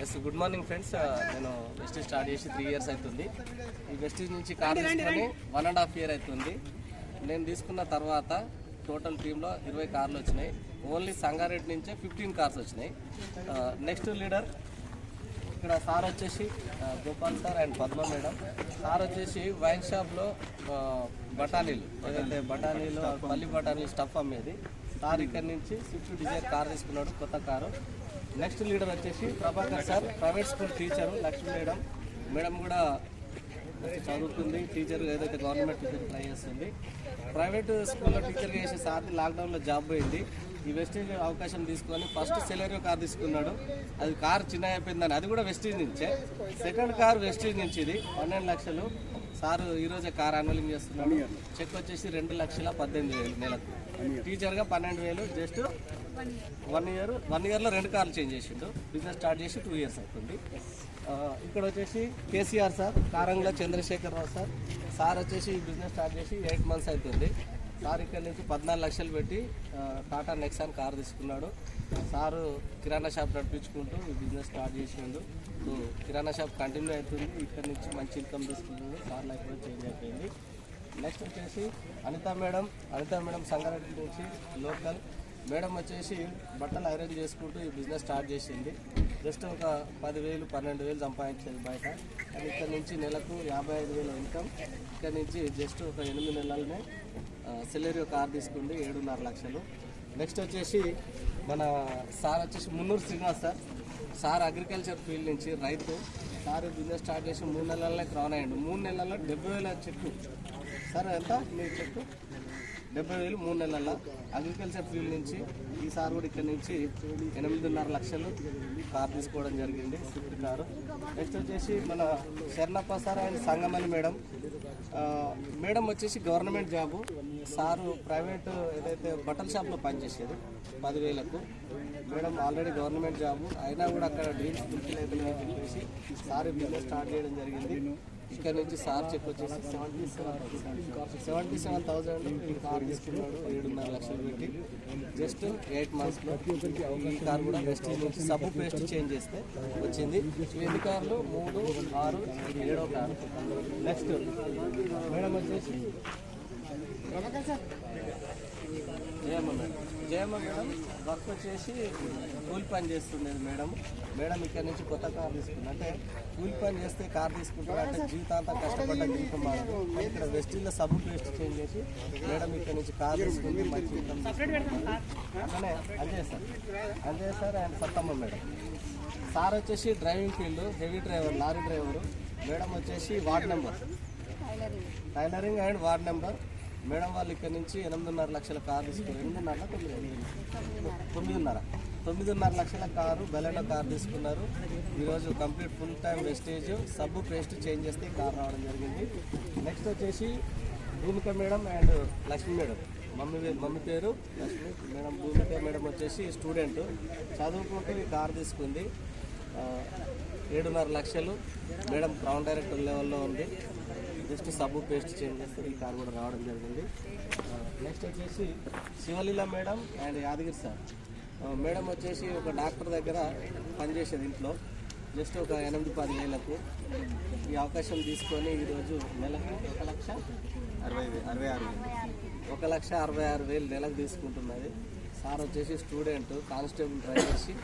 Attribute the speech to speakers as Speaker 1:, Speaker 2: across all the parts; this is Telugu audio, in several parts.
Speaker 1: Yes good morning friends. నేను వెస్టీజ్ స్టార్ట్ చేసి 3 years అవుతుంది. ఈ వెస్టీజ్ నుంచి కార్ తీసుకొని 1.5 year అవుతుంది. నేను తీసుకున్న తర్వాత టోటల్ టీంలో 20 కార్లు వచ్చినాయి. ఓన్లీ సంగారెడ్డి నుంచే 15 కార్స్ వచ్చినాయి. నెక్స్ట్ లీడర్ ఇక్కడ సార్ వచ్చేసి Gopal sir and Padma madam. Sir వచ్చేసి వైన్ షాప్లో బఠానీలు ఏదైతే బఠానీలు పల్లి బఠానీలు స్టఫ్ అమ్మేది. సార్ ఇక్కడ నుంచి స్విఫ్ట్ డిజైర్ కార్ తీసుకున్నాడు, కొత్త కారు. నెక్స్ట్ లీడర్ వచ్చేసి Prabhakar sir, private school teacher. Lakshmi madam, madam కూడా చదువుతుంది, టీచర్ ఏదైతే గవర్నమెంట్ టీచర్ ట్రై చేస్తుంది. ప్రైవేట్ స్కూల్లో టీచర్గా చేసే సార్ది లాక్డౌన్లో జాబ్ పోయింది. ఈ వెస్టీజ్ అవకాశం తీసుకొని ఫస్ట్ సెలెరియో కార్ తీసుకున్నాడు. అది కార్ చిన్న అయిపోయిందని, అది కూడా వెస్టీజ్ నుంచే. సెకండ్ కార్ వెస్టీజ్ నుంచి, ఇది 12 లక్షలు. సారు ఈరోజే కార్ అన్వలింగ్ చేస్తున్నాడు. చెక్ వచ్చేసి 2,18,000 నెలకు. టీచర్గా 12,000. జస్ట్ 1 yearలో 2 కార్లు చేంజ్ చేసిండు. బిజినెస్ స్టార్ట్ చేసి 2 years అవుతుంది. ఇక్కడ వచ్చేసి కేసీఆర్ సార్, కారంగల చంద్రశేఖర్ రావు సార్. సార్ వచ్చేసి బిజినెస్ స్టార్ట్ చేసి 8 months అవుతుంది. సార్ ఇక్కడ నుంచి 14 లక్షలు పెట్టి టాటా నెక్సాన్ కార్ తీసుకున్నాడు. సారు కిరాణా షాప్ నడిపించుకుంటూ ఈ బిజినెస్ స్టార్ట్ చేసిండు. కిరాణా షాప్ కంటిన్యూ అవుతుంది. ఇక్కడ నుంచి మంచి ఇన్కమ్ తీసుకుంటుంది. సార్ లైఫ్ కూడా చేంజ్ అయిపోయింది. నెక్స్ట్ వచ్చేసి అనితా మేడం సంగారెడ్డి నుంచి లోకల్. మేడం వచ్చేసి బట్టలు ఐరన్ చేసుకుంటూ ఈ బిజినెస్ స్టార్ట్ చేసింది. జస్ట్ ఒక 10,000 12,000 సంపాదించేది బయట. అండ్ ఇక్కడ నుంచి నెలకు 55,000 ఇన్కమ్. ఇక్కడ నుంచి జస్ట్ ఒక 8 నెలలనే సెలెరియో కార్ తీసుకుంది, 7.5 లక్షలు. నెక్స్ట్ వచ్చేసి మన సార్ వచ్చేసి Munnuru Srinivas sir. Sir agriculture field నుంచి రైతు. సార్ బిజినెస్ స్టార్ట్ చేసి 3 నెలలనే క్రౌన్ అయ్యండు. 3 నెలల్లో 70,000 చెక్కు. సార్ ఎంత మీ చెక్కు? 70,000 3 నెలల్లో. అగ్రికల్చర్ ఫీల్డ్ నుంచి ఈ సార్ కూడా ఇక్కడ నుంచి 8.5 లక్షలు కార్ తీసుకోవడం జరిగింది, స్విఫ్ట్ కారు. నెక్స్ట్ వచ్చేసి మన Sharanappa sir and Sangamani madam. Madam వచ్చేసి గవర్నమెంట్ జాబు. సారు ప్రైవేట్ ఏదైతే బట్టల షాప్లో పనిచేసేది 10,000కు. మేడం ఆల్రెడీ గవర్నమెంట్ జాబు అయినా కూడా అక్కడ డ్రీమ్స్ ఫుల్ఫిల్ అవుతున్నాయని చెప్పేసి సార్ బిజినెస్ స్టార్ట్ చేయడం జరిగింది. ఇక్కడ నుంచి సార్ చెక్ వచ్చేసి 77,000 కార్ తీసుకున్నాడు, 7.5 లక్షలు పెట్టి. జస్ట్ 8 monthsలో ఈ కార్ కూడా వెస్టీజ్ నుంచి సబ్బు పేస్ట్ చేంజ్ చేస్తే వచ్చింది. 8 కార్లు, 3, 6, 7వ కారు. నెక్స్ట్ మేడం వచ్చేసి జయమ్మ మేడం వర్క్ వచ్చేసి కూలి పని చేస్తుండేది మేడం ఇక్కడ నుంచి కొత్త కార్ తీసుకుంది. అంటే కూలి పని చేస్తే కార్ తీసుకుంటారు అంటే జీవితాంతం కష్టపడ్డ జీవితం మారదు. ఇక్కడ వెస్టీల్లో సబ్బు పేస్ట్ చేంజ్ చేసి మేడం ఇక్కడ నుంచి కార్ తీసుకుంది, మంచి ఇన్కమ్. అట్లనే Anjay sir and Sattamma madam. Sir వచ్చేసి driving field, heavy driver, lorry driver. Madam వచ్చేసి ward number, tailoring and ward number. Madam వాళ్ళు ఇక్కడ నుంచి 8.5 లక్షల కారు తీసుకున్నారు. 9.5 లక్షల కారు, బెలెనో కారు తీసుకున్నారు. ఈరోజు కంప్లీట్ ఫుల్ టైం వెస్టేజ్ సబ్బు పేస్ట్ చేంజ్ చేస్తే కారు రావడం జరిగింది. నెక్స్ట్ వచ్చేసి Bhumika madam and Lakshmi madam. Mummy పేరు లక్ష్మి మేడం. భూమిక మేడం వచ్చేసి స్టూడెంట్, చదువుకుంటూ ఈ కారు తీసుకుంది. 7.5 లక్షలు. మేడం క్రౌన్ డైరెక్టర్ లెవెల్లో ఉంది. జస్ట్ సబ్బు పేస్ట్ చేంజ్ చేస్తే ఈ కార్ కూడా రావడం జరిగింది. నెక్స్ట్ వచ్చేసి Sivaleela madam and Yadagiri sir. Madam వచ్చేసి ఒక డాక్టర్ దగ్గర పనిచేసేది ఇంట్లో. జస్ట్ ఒక 8-10 వేలకు ఈ అవకాశం తీసుకొని ఈరోజు నెలకు 1,66,000 నెలకు తీసుకుంటున్నది. సార్ వచ్చేసి స్టూడెంట్, కానిస్టేబుల్ ట్రై చేసి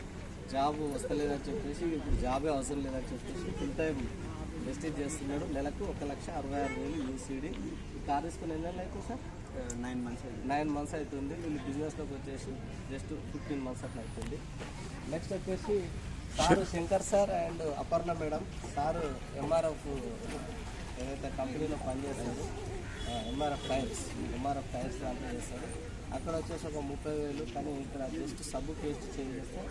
Speaker 1: జాబ్ వస్తలేదని చెప్పేసి ఇప్పుడు జాబే అవసరం లేదని చెప్పేసి ఫుల్ టైం వెస్టేజ్ చేస్తున్నాడు. నెలకు 1,66,000 యూసీడీ. ఈ కార్ తీసుకుని ఎన్ని నెలలు అవుతుంది సార్? 9 months అవుతుంది. వీళ్ళు బిజినెస్లోకి వచ్చేసి జస్ట్ 15 months అట్లా అవుతుంది. నెక్స్ట్ వచ్చేసి sir Shankar sir and Aparna madam. Sir MRF ఏదైతే కంపెనీలో పనిచేస్తాడు, ఎంఆర్ఎఫ్ టైర్స్ దాంట్లో చేస్తాడు. అక్కడ వచ్చేసి ఒక 30,000. కానీ ఇక్కడ జస్ట్ సబ్బు పేస్ట్ చేంజ్ చేస్తే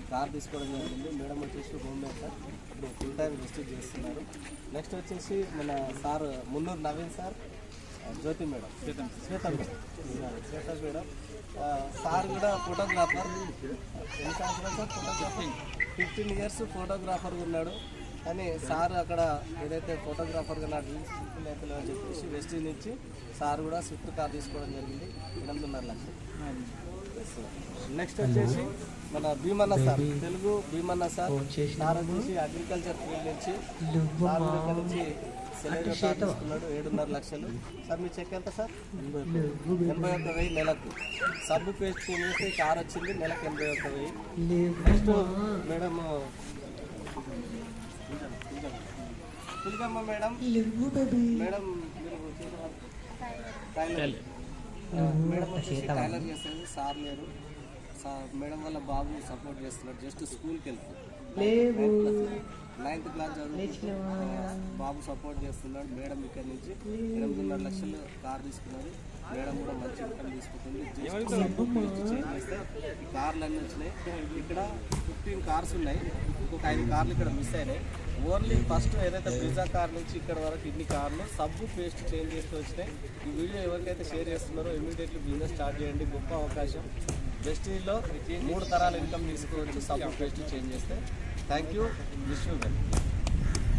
Speaker 1: కార్ తీసుకోవడం జరిగింది. మేడం వచ్చేసి హోమ్ మేకర్, ఇప్పుడు ఫుల్ టైం వెస్టేజ్ చేస్తున్నారు. నెక్స్ట్ వచ్చేసి మన సార్ మున్నూరు నవీన్ సార్, జ్యోతి మేడం, శ్వేత మేడం. సార్ కూడా ఫోటోగ్రాఫర్. ఎన్ని సంవత్సరాలు సార్ ఫోటోగ్రాఫర్? 15 years ఫోటోగ్రాఫర్గా ఉన్నాడు. కానీ సార్ అక్కడ ఏదైతే ఫోటోగ్రాఫర్గా నా డ్రీమ్స్ ఫుల్ఫిల్ అవుతుందో అని చెప్పేసి వెస్టీజ్ నుంచి సార్ కూడా స్విఫ్ట్ కార్ తీసుకోవడం జరిగింది, 8.5 లక్షలు. నెక్స్ట్ వచ్చేసి మన Bhimanna sir, Telugu Bhimanna sir. Sir వచ్చేసి అగ్రికల్చర్ ఫీల్డ్ నుంచి సెలవు తీసుకున్నాడు 7.5 లక్షలు. సార్ మీ చెక్ ఎంత సార్? 81,000 నెలకు. సబ్బు పేస్ట్ చేస్తే కార్ వచ్చింది నెలకు 81,000. Next madam Puligamma madam, madam మీరు మేడం వచ్చేసి టైలర్ చేస్తుంది. సార్ లేరు, మేడం వల్ల బాబు సపోర్ట్ చేస్తున్నాడు. జస్ట్ స్కూల్కి వెళ్తాడు, 9th క్లాస్ చదువు. బాబు సపోర్ట్ చేస్తున్నాడు. మేడం ఇక్కడ నుంచి 8.5 లక్షలు కార్ తీసుకున్నది. మేడం కూడా మంచి ఇన్కమ్ తీసుకుంటుంది. చేంజ్ చేస్తే ఈ కార్లు అన్నీ వచ్చినాయి. ఇక్కడ 15 కార్స్ ఉన్నాయి, ఇంకొక 5 కార్లు ఇక్కడ మిస్ అయినాయి. ఓన్లీ ఫస్ట్ ఏదైతే పిజ్జా కార్ నుంచి ఇక్కడ వరకు ఇన్ని కార్లు సబ్బు పేస్ట్ చేంజ్ చేస్తూ వచ్చినాయి. ఈ వీడియో ఎవరికైతే షేర్ చేస్తున్నారో ఇమీడియట్లీ బిజినెస్ స్టార్ట్ చేయండి. గొప్ప అవకాశం. వెస్టీజ్లో 3 తరాల ఇన్కమ్ తీసుకోవచ్చు సబ్బు పేస్ట్ చేంజ్ చేస్తే. Thank you. Wish you well.